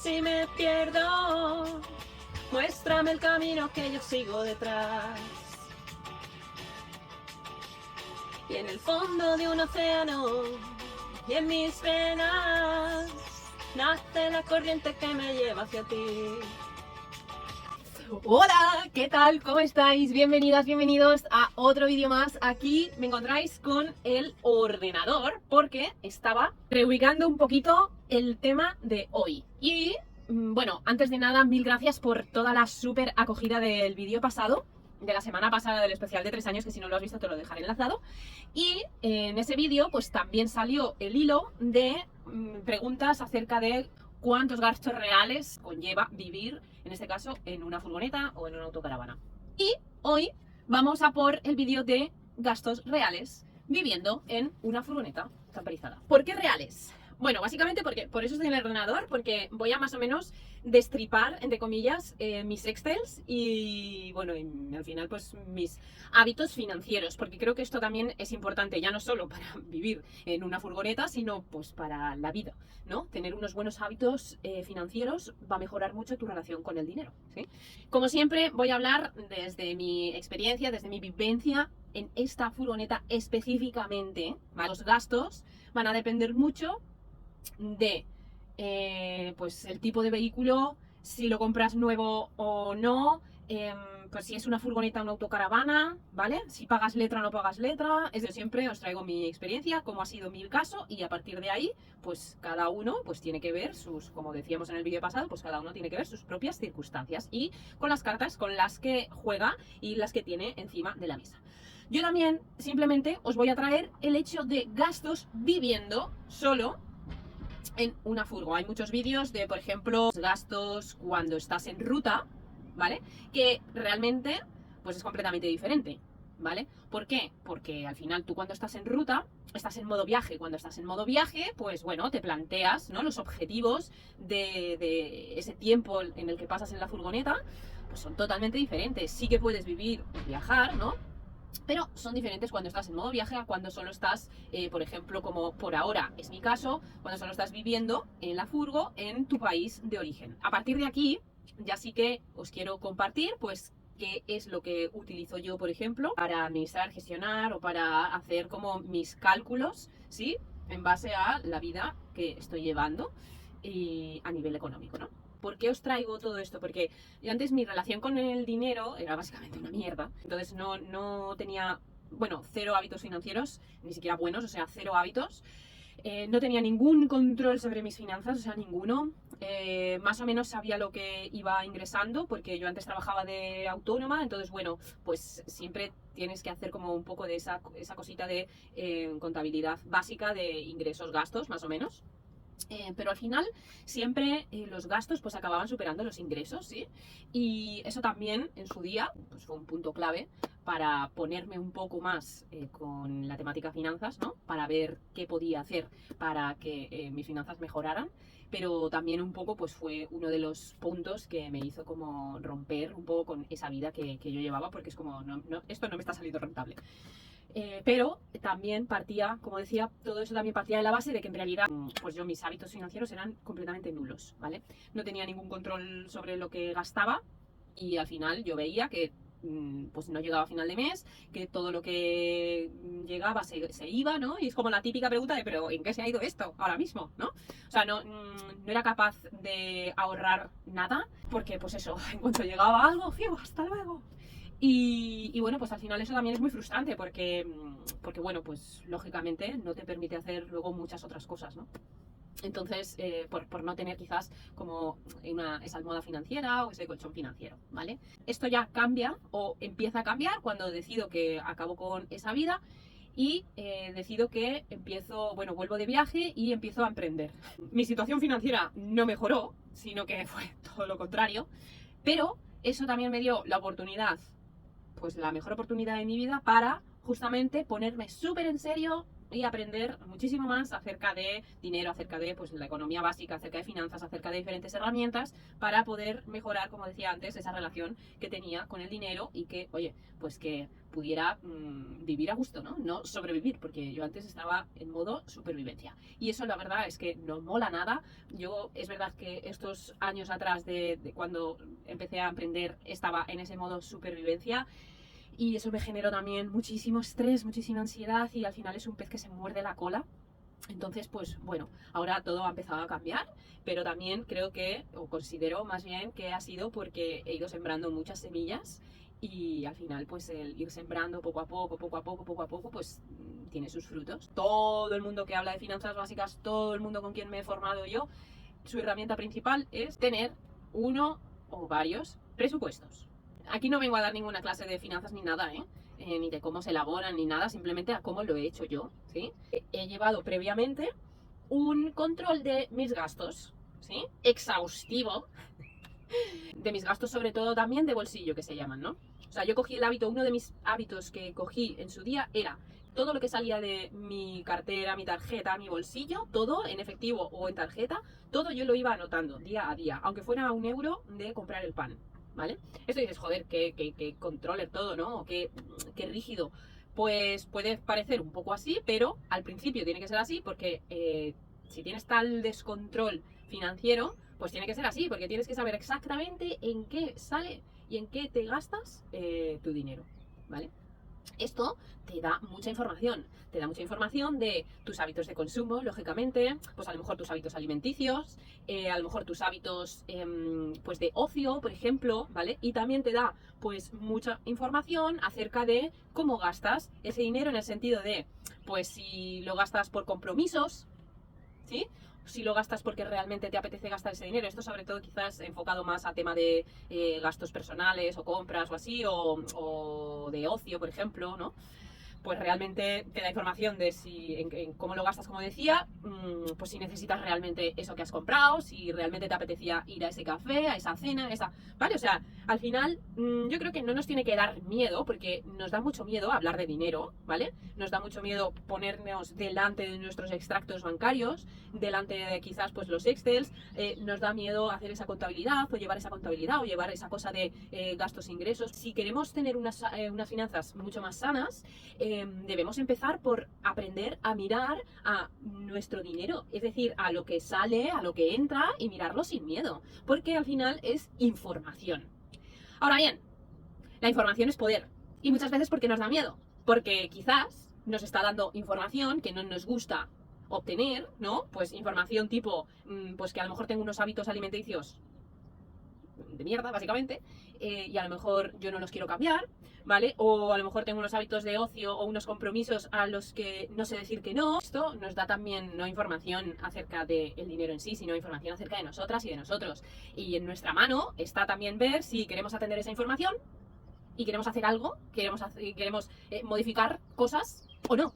Si me pierdo, muéstrame el camino que yo sigo detrás. Y en el fondo de un océano, y en mis venas, nace la corriente que me lleva hacia ti. Hola, ¿qué tal? ¿Cómo estáis? Bienvenidas, bienvenidos a otro vídeo más. Aquí me encontráis con el ordenador porque estaba reubicando un poquito el tema de hoy. Y bueno, antes de nada, mil gracias por toda la súper acogida del vídeo pasado, de la semana pasada del especial de 3 años, que si no lo has visto te lo dejaré enlazado. Y en ese vídeo pues también salió el hilo de preguntas acerca de cuántos gastos reales conlleva vivir, en este caso, en una furgoneta o en una autocaravana. Y hoy vamos a por el vídeo de gastos reales viviendo en una furgoneta camperizada. ¿Por qué reales? Bueno, básicamente porque por eso estoy en el ordenador, porque voy a más o menos destripar, entre comillas, mis Excels y, bueno, y al final, pues mis hábitos financieros, porque creo que esto también es importante, ya no solo para vivir en una furgoneta, sino pues para la vida, ¿no? Tener unos buenos hábitos financieros va a mejorar mucho tu relación con el dinero, ¿sí? Como siempre, voy a hablar desde mi experiencia, desde mi vivencia en esta furgoneta específicamente, ¿vale? Los gastos van a depender mucho de pues el tipo de vehículo, si lo compras nuevo o no, pues si es una furgoneta o una autocaravana, ¿vale? Si pagas letra o no pagas letra. Es de siempre os traigo mi experiencia, cómo ha sido mi caso, y a partir de ahí, pues cada uno pues tiene que ver sus, como decíamos en el vídeo pasado, pues cada uno tiene que ver sus propias circunstancias y con las cartas con las que juega y las que tiene encima de la mesa. Yo también simplemente os voy a traer el hecho de gastos viviendo solo en una furgo. Hay muchos vídeos de, por ejemplo, gastos cuando estás en ruta, ¿vale? Que realmente, pues es completamente diferente, ¿vale? ¿Por qué? Porque al final tú cuando estás en ruta, estás en modo viaje. Cuando estás en modo viaje, pues bueno, te planteas, ¿no? Los objetivos de ese tiempo en el que pasas en la furgoneta, pues son totalmente diferentes. Sí que puedes vivir, viajar, ¿no? Pero son diferentes cuando estás en modo viaje a cuando solo estás, por ejemplo, como por ahora es mi caso, cuando solo estás viviendo en la furgo en tu país de origen. A partir de aquí, ya sí que os quiero compartir, pues, qué es lo que utilizo yo, por ejemplo, para administrar, gestionar o para hacer como mis cálculos, ¿sí? En base a la vida que estoy llevando y a nivel económico, ¿no? ¿Por qué os traigo todo esto? Porque yo antes mi relación con el dinero era básicamente una mierda. Entonces no tenía, bueno, cero hábitos financieros, ni siquiera buenos, o sea, cero hábitos. No tenía ningún control sobre mis finanzas, o sea, ninguno. Más o menos sabía lo que iba ingresando, porque yo antes trabajaba de autónoma, entonces, bueno, pues siempre tienes que hacer como un poco de esa cosita de contabilidad básica de ingresos, gastos, más o menos. Pero al final siempre los gastos pues acababan superando los ingresos, ¿sí? Y eso también en su día pues fue un punto clave para ponerme un poco más con la temática finanzas, ¿no? Para ver qué podía hacer para que mis finanzas mejoraran, pero también un poco pues fue uno de los puntos que me hizo como romper un poco con esa vida que yo llevaba, porque es como, esto no me está saliendo rentable. Pero también partía, como decía, todo eso también partía de la base de que en realidad, pues yo mis hábitos financieros eran completamente nulos, ¿vale? No tenía ningún control sobre lo que gastaba y al final yo veía que pues no llegaba a final de mes, que todo lo que llegaba se iba, ¿no? Y es como la típica pregunta de, pero ¿en qué se ha ido esto ahora mismo, ¿no? O sea, no era capaz de ahorrar nada, porque pues eso, en cuanto llegaba algo, ¡fiu! ¡Hasta luego! Y bueno, pues al final eso también es muy frustrante porque bueno, pues lógicamente no te permite hacer luego muchas otras cosas, ¿no? Entonces, por no tener quizás como esa almohada financiera o ese colchón financiero, ¿vale? Esto ya cambia o empieza a cambiar cuando decido que acabo con esa vida y decido que empiezo, bueno, vuelvo de viaje y empiezo a emprender. Mi situación financiera no mejoró, sino que fue todo lo contrario, pero eso también me dio la oportunidad, pues la mejor oportunidad de mi vida para justamente ponerme súper en serio y aprender muchísimo más acerca de dinero, acerca de pues, la economía básica, acerca de finanzas, acerca de diferentes herramientas para poder mejorar, como decía antes, esa relación que tenía con el dinero y que, oye, pues que pudiera vivir a gusto, ¿no? No sobrevivir, porque yo antes estaba en modo supervivencia. Y eso la verdad es que no mola nada. Yo, es verdad que estos años atrás de cuando empecé a emprender estaba en ese modo supervivencia. Y eso me generó también muchísimo estrés, muchísima ansiedad y al final es un pez que se muerde la cola. Entonces, pues bueno, ahora todo ha empezado a cambiar, pero también creo que, o considero más bien que ha sido porque he ido sembrando muchas semillas y al final pues el ir sembrando poco a poco, pues tiene sus frutos. Todo el mundo que habla de finanzas básicas, todo el mundo con quien me he formado yo, su herramienta principal es tener uno o varios presupuestos. Aquí no vengo a dar ninguna clase de finanzas ni nada, ni de cómo se elaboran ni nada, simplemente a cómo lo he hecho yo, ¿sí? He llevado previamente un control de mis gastos, ¿sí? Exhaustivo, de mis gastos sobre todo también de bolsillo que se llaman, ¿no? O sea, yo cogí el hábito, uno de mis hábitos que cogí en su día era todo lo que salía de mi cartera, mi tarjeta, mi bolsillo, todo en efectivo o en tarjeta, todo yo lo iba anotando día a día, aunque fuera 1 euro de comprar el pan, ¿vale? Esto dices, joder, que controller todo, ¿no? Qué rígido. Pues puede parecer un poco así, pero al principio tiene que ser así porque si tienes tal descontrol financiero, pues tiene que ser así, porque tienes que saber exactamente en qué sale y en qué te gastas tu dinero, ¿vale? Esto te da mucha información de tus hábitos de consumo, lógicamente, pues a lo mejor tus hábitos alimenticios, a lo mejor tus hábitos pues de ocio, por ejemplo, ¿vale? Y también te da pues mucha información acerca de cómo gastas ese dinero en el sentido de, pues si lo gastas por compromisos, ¿sí? Si lo gastas porque realmente te apetece gastar ese dinero. Esto sobre todo quizás enfocado más a tema de gastos personales o compras o así, o de ocio, por ejemplo, ¿no? Pues realmente te da información de si en cómo lo gastas, como decía, pues si necesitas realmente eso que has comprado, si realmente te apetecía ir a ese café, a esa cena, ¿vale? O sea, al final yo creo que no nos tiene que dar miedo, porque nos da mucho miedo hablar de dinero, ¿vale? Nos da mucho miedo ponernos delante de nuestros extractos bancarios, delante de quizás pues los Excels, nos da miedo hacer esa contabilidad, o llevar esa contabilidad, o llevar esa cosa de gastos e ingresos. Si queremos tener unas finanzas mucho más sanas, debemos empezar por aprender a mirar a nuestro dinero, es decir, a lo que sale, a lo que entra y mirarlo sin miedo, porque al final es información. Ahora bien, la información es poder y muchas veces porque nos da miedo, porque quizás nos está dando información que no nos gusta obtener, ¿no? Pues información tipo, pues que a lo mejor tengo unos hábitos alimenticios de mierda, básicamente, y a lo mejor yo no los quiero cambiar, ¿vale? O a lo mejor tengo unos hábitos de ocio o unos compromisos a los que no sé decir que no. Esto nos da también no información acerca del dinero en sí, sino información acerca de nosotras y de nosotros. Y en nuestra mano está también ver si queremos atender esa información y queremos hacer algo, queremos modificar cosas o no,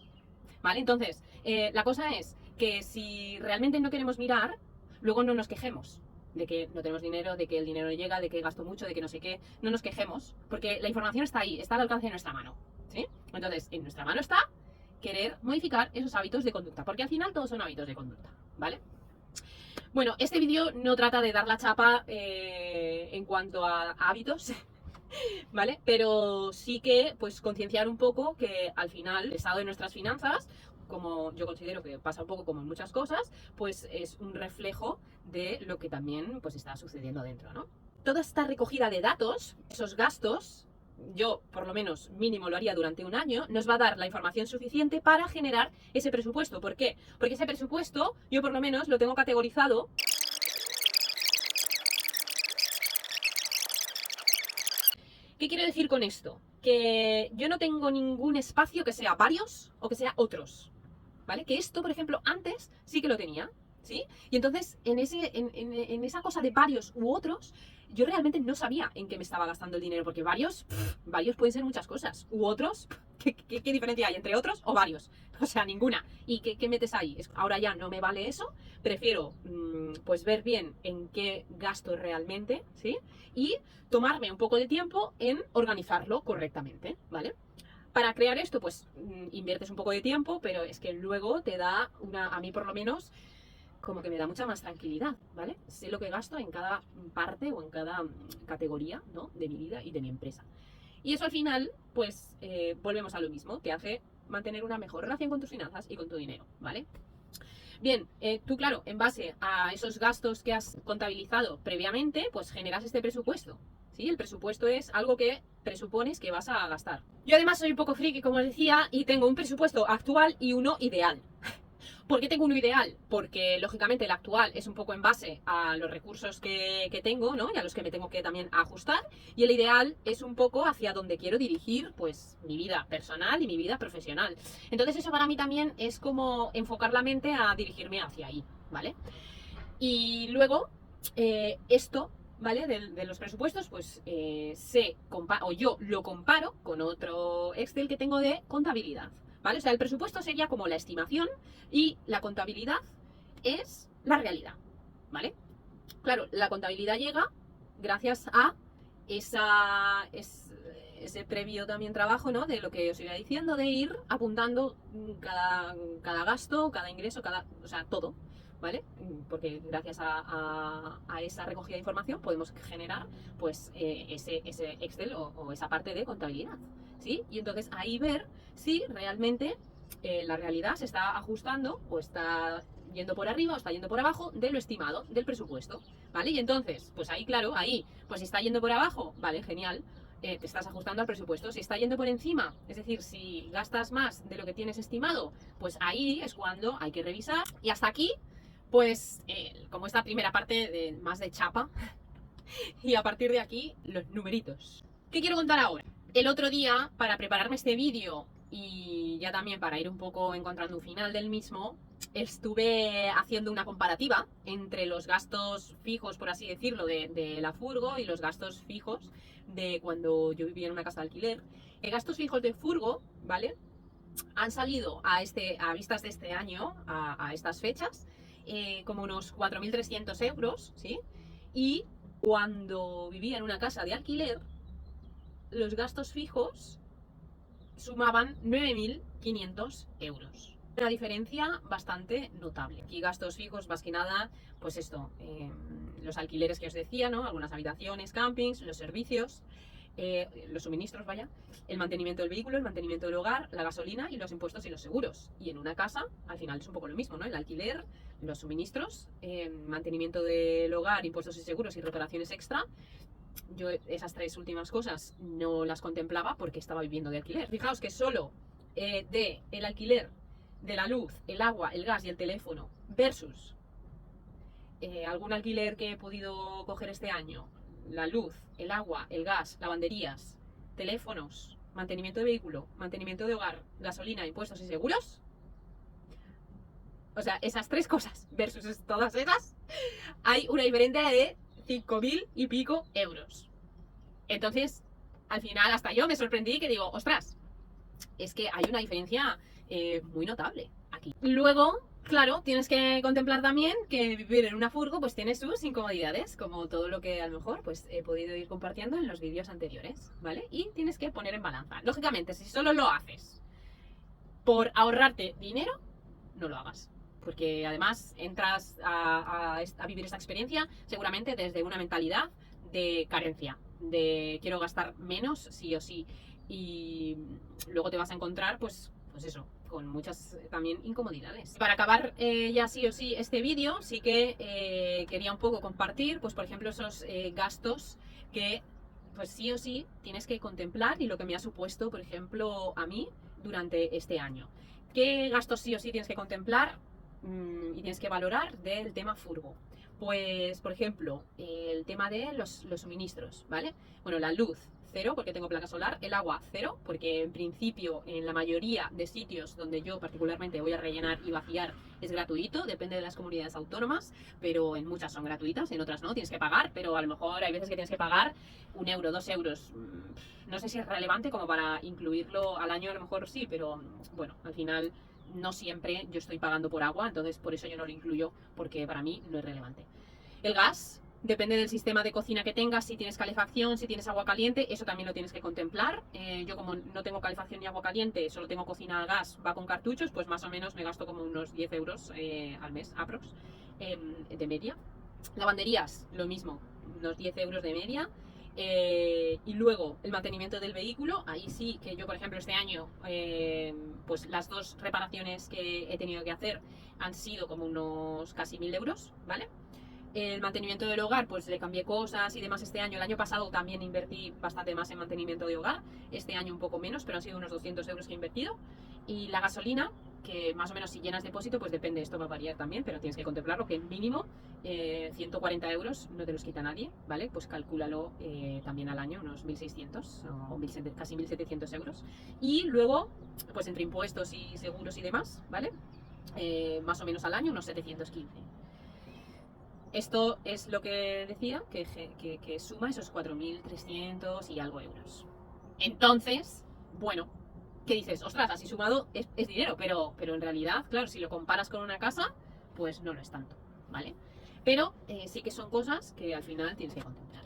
¿vale? Entonces, la cosa es que si realmente no queremos mirar, luego no nos quejemos de que no tenemos dinero, de que el dinero no llega, de que gasto mucho, de que no sé qué. No nos quejemos, porque la información está ahí, está al alcance de nuestra mano, ¿sí? Entonces, en nuestra mano está querer modificar esos hábitos de conducta, porque al final todos son hábitos de conducta, ¿vale? Bueno, este vídeo no trata de dar la chapa en cuanto a hábitos, ¿vale? Pero sí que, pues, concienciar un poco que al final el estado de nuestras finanzas, como yo considero que pasa un poco como en muchas cosas, pues es un reflejo de lo que también pues está sucediendo dentro, ¿no? Toda esta recogida de datos, esos gastos, yo por lo menos mínimo lo haría durante un año, nos va a dar la información suficiente para generar ese presupuesto. ¿Por qué? Porque ese presupuesto yo por lo menos lo tengo categorizado. ¿Qué quiero decir con esto? Que yo no tengo ningún espacio que sea varios o que sea otros, ¿vale? Que esto, por ejemplo, antes sí que lo tenía, ¿sí? Y entonces, en esa cosa de varios u otros, yo realmente no sabía en qué me estaba gastando el dinero, porque varios pueden ser muchas cosas, u otros, ¿qué diferencia hay entre otros o varios? O sea, ninguna. ¿Y qué metes ahí? Ahora ya no me vale eso, prefiero pues ver bien en qué gasto realmente, ¿sí? Y tomarme un poco de tiempo en organizarlo correctamente, ¿vale? Para crear esto, pues inviertes un poco de tiempo, pero es que luego te da a mí por lo menos, como que me da mucha más tranquilidad, ¿vale? Sé lo que gasto en cada parte o en cada categoría, ¿no? De mi vida y de mi empresa. Y eso al final, pues volvemos a lo mismo, te hace mantener una mejor relación con tus finanzas y con tu dinero, ¿vale? Bien, tú claro, en base a esos gastos que has contabilizado previamente, pues generas este presupuesto, ¿sí? El presupuesto es algo que presupones que vas a gastar. Yo además soy un poco friki, como os decía, y tengo un presupuesto actual y uno ideal. ¿Por qué tengo uno ideal? Porque lógicamente el actual es un poco en base a los recursos que tengo, ¿no? Y a los que me tengo que también ajustar. Y el ideal es un poco hacia donde quiero dirigir, pues, mi vida personal y mi vida profesional. Entonces eso para mí también es como enfocar la mente a dirigirme hacia ahí, ¿vale? Y luego, esto, ¿vale? De los presupuestos, pues yo lo comparo con otro Excel que tengo de contabilidad, ¿vale? O sea, el presupuesto sería como la estimación y la contabilidad es la realidad, ¿vale? Claro, la contabilidad llega gracias a ese previo también trabajo, ¿no? De lo que os iba diciendo, de ir apuntando cada gasto, cada ingreso, o sea, todo, ¿vale? Porque gracias a esa recogida de información podemos generar, pues, ese Excel o esa parte de contabilidad, ¿sí? Y entonces ahí ver si realmente la realidad se está ajustando o está yendo por arriba o está yendo por abajo de lo estimado, del presupuesto, ¿vale? Y entonces, pues ahí, claro, pues si está yendo por abajo, vale, genial, te estás ajustando al presupuesto. Si está yendo por encima, es decir, si gastas más de lo que tienes estimado, pues ahí es cuando hay que revisar. Y hasta aquí, pues, como esta primera parte más de chapa, y a partir de aquí, los numeritos. ¿Qué quiero contar ahora? El otro día, para prepararme este vídeo y ya también para ir un poco encontrando un final del mismo, estuve haciendo una comparativa entre los gastos fijos, por así decirlo, de la furgo y los gastos fijos de cuando yo vivía en una casa de alquiler. Gastos fijos de furgo, ¿vale? Han salido a vistas de este año, a estas fechas, como unos 4.300 euros, ¿sí? Y cuando vivía en una casa de alquiler, los gastos fijos sumaban 9.500 euros. Una diferencia bastante notable. Aquí gastos fijos, más que nada, pues esto, los alquileres que os decía, ¿no? Algunas habitaciones, campings, los servicios, los suministros, vaya, el mantenimiento del vehículo, el mantenimiento del hogar, la gasolina y los impuestos y los seguros. Y en una casa, al final es un poco lo mismo, ¿no? El alquiler, los suministros, mantenimiento del hogar, impuestos y seguros y reparaciones extra. Yo esas tres últimas cosas no las contemplaba porque estaba viviendo de alquiler. Fijaos que solo de el alquiler, de la luz, el agua, el gas y el teléfono versus algún alquiler que he podido coger este año, la luz, el agua, el gas, lavanderías, teléfonos, mantenimiento de vehículo, mantenimiento de hogar, gasolina, impuestos y seguros. O sea, esas tres cosas versus todas esas, hay una diferencia de 5.000 y pico euros. Entonces, al final, hasta yo me sorprendí que digo, ostras, es que hay una diferencia muy notable aquí. Luego, claro, tienes que contemplar también que vivir en una furgo pues tiene sus incomodidades, como todo lo que a lo mejor pues he podido ir compartiendo en los vídeos anteriores, ¿vale? Y tienes que poner en balanza. Lógicamente, si solo lo haces por ahorrarte dinero, no lo hagas. Porque además entras a vivir esta experiencia seguramente desde una mentalidad de carencia, de quiero gastar menos sí o sí. Y luego te vas a encontrar pues eso, con muchas también incomodidades. Para acabar ya sí o sí este vídeo, sí que quería un poco compartir, pues por ejemplo esos gastos que pues sí o sí tienes que contemplar y lo que me ha supuesto, por ejemplo, a mí durante este año. ¿Qué gastos sí o sí tienes que contemplar y tienes que valorar del tema furgo? Pues, por ejemplo, el tema de los suministros, ¿vale? Bueno, la luz, cero, porque tengo placa solar. El agua, cero, porque en principio en la mayoría de sitios donde yo particularmente voy a rellenar y vaciar es gratuito, depende de las comunidades autónomas, pero en muchas son gratuitas, en otras no, tienes que pagar, pero a lo mejor hay veces que tienes que pagar 1 euro, 2 euros. No sé si es relevante como para incluirlo al año, a lo mejor sí, pero bueno, al final no siempre yo estoy pagando por agua, entonces por eso yo no lo incluyo, porque para mí no es relevante. El gas, Depende del sistema de cocina que tengas, si tienes calefacción, si tienes agua caliente, eso también lo tienes que contemplar. Yo como no tengo calefacción ni agua caliente, solo tengo cocina a gas, va con cartuchos, pues más o menos me gasto como unos 10 euros al mes, aprox, de media. Lavanderías, lo mismo, unos 10 euros de media. Y luego el mantenimiento del vehículo, ahí sí que yo por ejemplo este año pues las 2 reparaciones que he tenido que hacer han sido como unos casi 1000 euros, ¿vale? El mantenimiento del hogar, pues le cambié cosas y demás este año. El año pasado también invertí bastante más en mantenimiento de hogar, este año un poco menos, pero han sido unos 200 euros que he invertido. Y la gasolina, que más o menos si llenas depósito, pues depende, esto va a variar también, pero tienes que contemplarlo, que mínimo 140 euros no te los quita nadie, ¿vale? Pues cálculalo también al año, unos 1.600 o casi 1.700 euros. Y luego, pues entre impuestos y seguros y demás, ¿vale? Más o menos al año, unos 715. Esto es lo que decía, que suma esos 4.300 y algo euros. Entonces, bueno, ¿qué dices? Ostras, así sumado es dinero, pero en realidad, claro, si lo comparas con una casa, pues no lo es tanto, ¿vale? Pero sí que son cosas que al final tienes que contemplar.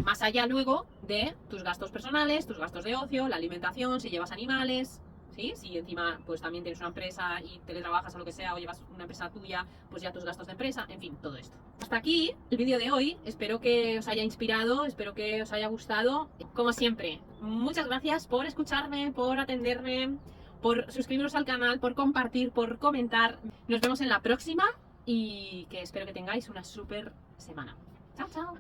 Más allá luego de tus gastos personales, tus gastos de ocio, la alimentación, si llevas animales, ¿sí? Si encima pues también tienes una empresa y teletrabajas o lo que sea, o llevas una empresa tuya, pues ya tus gastos de empresa, en fin, todo esto. Hasta aquí el vídeo de hoy, espero que os haya inspirado, espero que os haya gustado. Como siempre, muchas gracias por escucharme, por atenderme, por suscribiros al canal, por compartir, por comentar. Nos vemos en la próxima y que espero que tengáis una súper semana. Chao, chao.